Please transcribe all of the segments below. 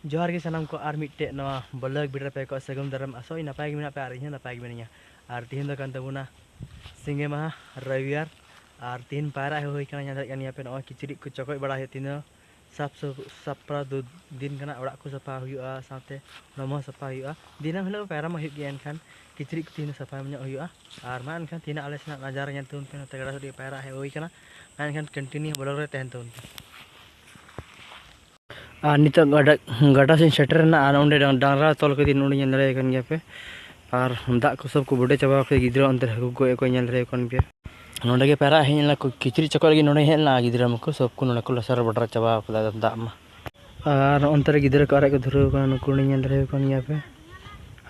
जोहार के सानाम को आर मिट्टे नवा ब्लॉग वीडियो पे को सगुन दाराम आसोई नपाय गे मेना पे आर इᱧ नपाय गे मिनिया आर तिहिन दो कान तबुना सिंगे माहा रविवार आर तिहिन पायरा होई काना ᱧᱮᱞ ᱠᱟᱱ ᱜᱮᱭᱟ ᱯᱮ ᱱᱚᱜᱼᱚᱭ ᱠᱤᱪᱨᱤᱡ ᱠᱚ ᱪᱚᱠᱚᱡ ᱵᱟᱲᱟ ᱦᱩᱭᱩᱜ ᱛᱤᱱᱟᱹ ᱥᱟᱯᱲᱟᱣ दिन ᱠᱟᱱᱟ ᱚᱲᱟᱜ ᱠᱚ ᱥᱟᱯᱷᱟ ᱦᱩᱭᱩᱜᱼᱟ ᱥᱟᱶᱛᱮ ᱱᱚᱢᱚ ᱥᱟᱯᱷᱟ ᱦᱩᱭᱩᱜᱼᱟ ᱫᱤᱱᱟᱹᱢ ᱦᱤᱞᱳᱜ ᱯᱟᱭᱨᱟ ᱢᱟ ᱦᱩᱭᱩᱜ ᱜᱮᱭᱟ ᱮᱱᱠᱷᱟन ᱠᱤᱪᱨᱤᱡ ᱠᱚ ᱛᱤᱱᱟᱹ ᱥᱟᱯᱷᱟ ᱧᱚᱜ ᱦᱩᱭᱩᱜᱼᱟ ᱟᱨ ᱢᱟ ᱮᱱᱠᱷᱟन ᱛᱤᱱᱟᱹ ᱟᱞᱮ ᱥᱮᱱᱟᱜ ᱱᱟᱡᱟᱨᱟ ᱧᱮᱞ ᱛᱟᱵᱚᱱ ᱯᱮ ᱱᱚᱛᱮ ᱜᱟᱰᱟ ᱥᱮᱫ ᱯᱟᱭᱨᱟ ᱦᱮᱡ ᱦᱩᱭ ᱠᱟᱱᱟ ᱮᱱᱠᱷᱟन कंटिन्यू ब्लॉग रे तहन तबᱚᱱ ᱟᱨ ᱱᱤᱛᱚᱜ ᱜᱟᱰᱟ ᱥᱮᱧ ᱥᱮᱴᱮᱨᱮᱱᱟ ᱟᱨ ᱚᱸᱰᱮ ᱰᱟᱝᱨᱟ ᱛᱚᱞ ᱠᱮᱫᱤᱧ ᱱᱚᱰᱮ ᱧᱮᱞ ᱫᱟᱲᱮᱭᱟᱜ ᱠᱟᱱ ᱜᱮᱭᱟ ᱯᱮ ᱟᱨ ᱫᱟᱜ ᱠᱚ ᱥᱚᱵ ᱠᱚ ᱵᱚᱰᱮ ᱪᱟᱵᱟ ᱠᱟᱛᱮ ᱜᱤᱫᱽᱨᱟᱹ ᱚᱱᱛᱮ ᱦᱟᱹᱠᱩ ᱠᱚ ᱠᱚ ᱧᱮᱞ ᱫᱟᱲᱮᱭᱟᱜ ᱠᱟᱱ ᱜᱮᱭᱟ नोडे के पैरा हेन किचरी चको लगी नोडे हेन गिद्रा मको सब को नोडे को लसर बटर चाबा दाग मा और अंतर गिद्रा को अरे को धुरु का नुको नेल रे कोन या पे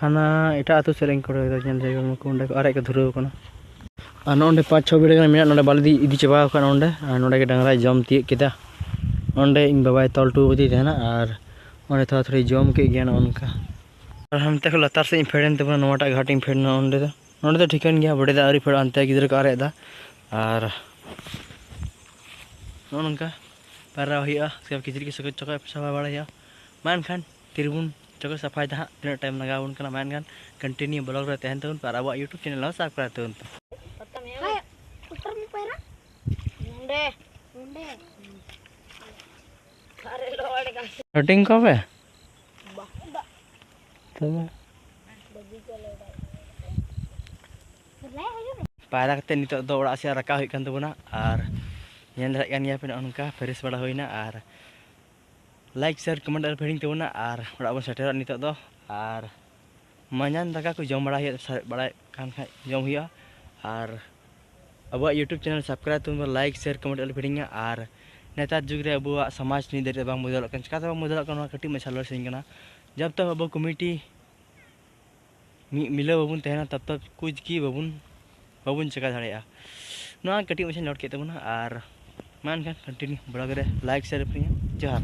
हाना एटा आतु सेरेंग को नेल रे नुको नोडे को अरे को धुरु कोना आ नोडे 5-6 बेड़े मेना नोडे बालदी इदी चाबा का नोडे नोडे के डांगरा जम तिय केदा नोडे इन बाबाय तल टू बदी देना और ओने थोड़ा थोड़ी जम के गया उनका और हम तक लतार से फेड़न तब नोटा घाटिंग फेड़ना नोडे तो ठिकन गया बड़े दारी फेड़ अंते गिद्रा को अरे दा और नोनका पारा हुआ सब किचरी के सको चको साफा बड़ा मान खान तिरबुन चको सफाई दा तीन टाइम लगावन कना मान खान कंटिन्यू ब्लॉग रे तहन तबन पारा यूट्यूब चैनल ला सब्सक्राइब तबन शूटिंग कब है पायरा कते नितो दो ओड़ा से रका हुई कान तबना और ñel darat kan ya pe onka fresh bada hoina ar like share comment al feeling tebona ar ora bon seter nitok do ar manyan daka ko jom bada bada kan khai jom huya ar abo YouTube channel subscribe tun like share comment al feeling ar नेता जुग रे अबुआ समाज नि दरे बांग मुदल कन चिका बांग मुदल कन कटी में छालो सिंग कना जब तक अबो कमिटी मिले बाबुन तहना तब तक कुछ की बाबुन चिका दाड़ेया नोआ कटी में नोट के तबना और मान खान कंटिन्यू ब्लॉग रे लाइक शेयर जोहार।